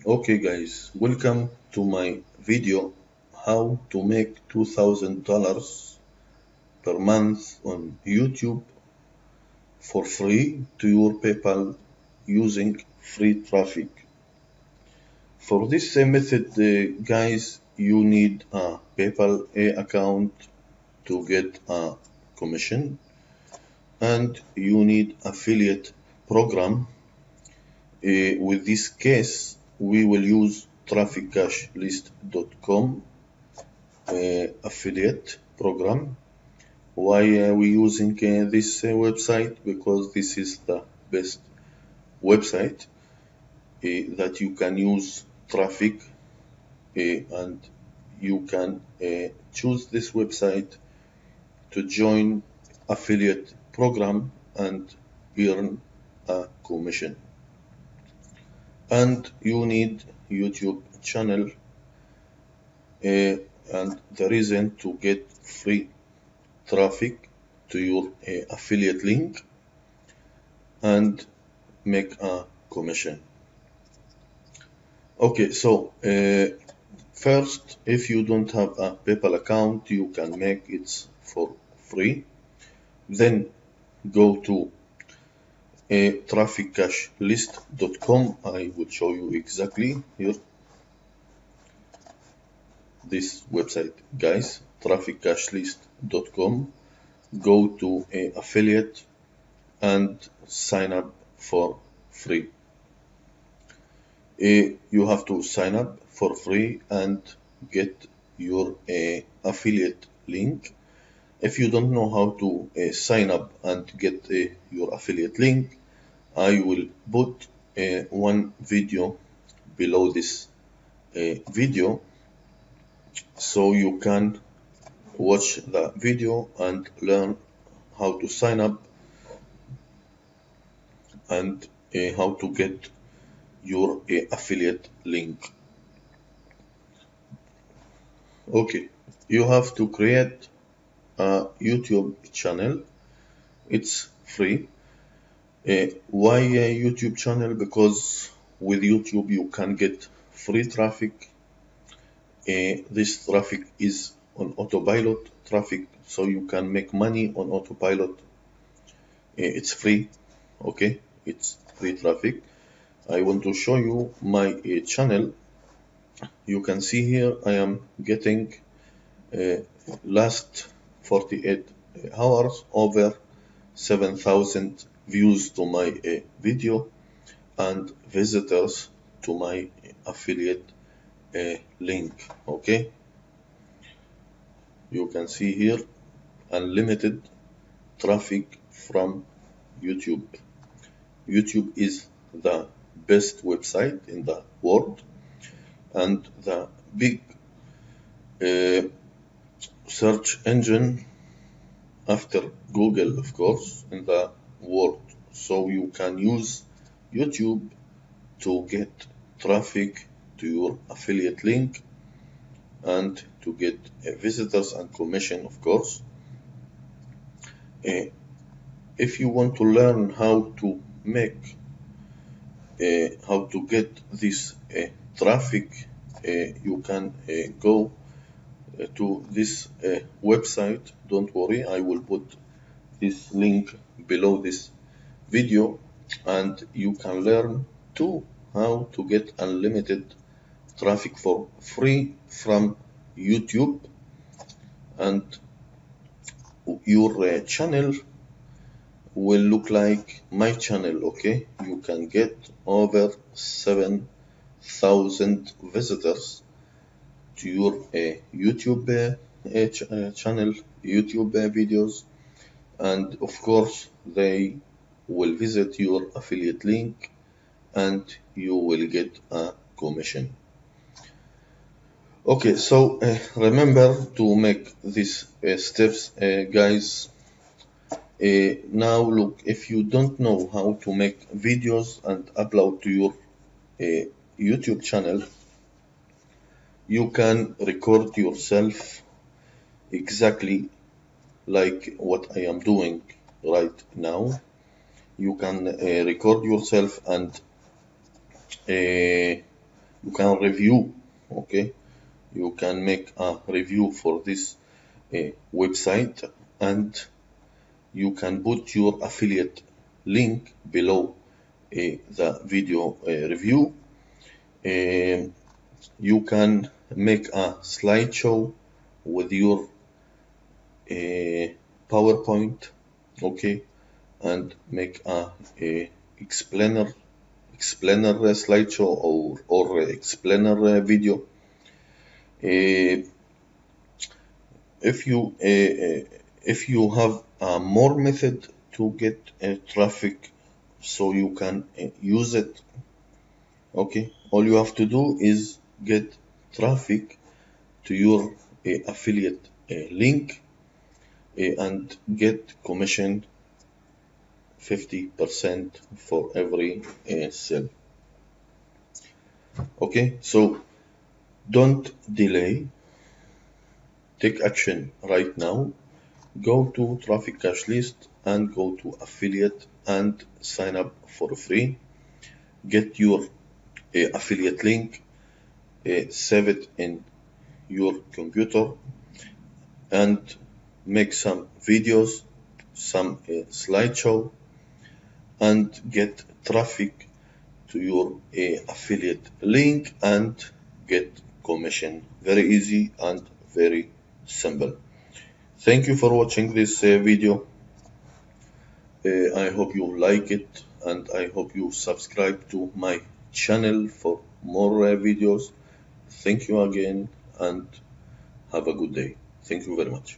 Okay guys, welcome to my video how to make $2,000 per month on YouTube for free to your PayPal using free traffic. For this method guys, you need a PayPal account to get a commission, and you need affiliate program. With this case, we will use trafficcashlist.com affiliate program. Why are we using this website? Because this is the best website that you can use traffic, and you can choose this website to join affiliate program and earn a commission. And you need YouTube channel, and the reason to get free traffic to your affiliate link and make a commission. Okay, so first, if you don't have a PayPal account, you can make it for free. Then go to trafficcashlist.com. I will show you exactly here this website, guys. Trafficcashlist.com. Go to affiliate and sign up for free. You have to sign up for free and get your affiliate link. If you don't know how to sign up and get your affiliate link, I will put one video below this video so you can watch the video and learn how to sign up and how to get your affiliate link. Okay, you have to create a YouTube channel. It's free. Why a YouTube channel? Because with YouTube you can get free traffic. This traffic is on autopilot traffic, so you can make money on autopilot. It's free. Okay, it's free traffic. I want to show you my channel. You can see here I am getting last 48 hours over 7,000 views to my video and visitors to my affiliate link. Okay, you can see here unlimited traffic from YouTube. YouTube is the best website in the world and the big search engine after Google, of course, in the world. So you can use YouTube to get traffic to your affiliate link and to get visitors and commission, of course. If you want to learn how to make, how to get this traffic, you can go to this website. Don't worry, I will put this link below this video, and you can learn too how to get unlimited traffic for free from YouTube, and your channel will look like my channel. Okay, you can get over 7,000 visitors to your YouTube channel, YouTube videos, and of course they will visit your affiliate link and you will get a commission. Okay, so remember to make these steps, guys. Now look, if you don't know how to make videos and upload to your YouTube channel, you can record yourself exactly like what I am doing right now. You can record yourself and you can review. Okay, you can make a review for this website, and you can put your affiliate link below the video review. You can make a slideshow with your PowerPoint, okay, and make a explainer slideshow or explainer video. If you have more method to get traffic, so you can use it. Okay, all you have to do is get traffic to your affiliate link and get commission 50% for every sale. Okay, so don't delay, take action right now. Go to Traffic Cash List and go to affiliate and sign up for free. Get your affiliate link, save it in your computer, and make some videos, some slideshow, and get traffic to your affiliate link and get commission. Very easy and very simple. Thank you for watching this video. I hope you like it, and I hope you subscribe to my channel for more videos. Thank you again, and have a good day. Thank you very much.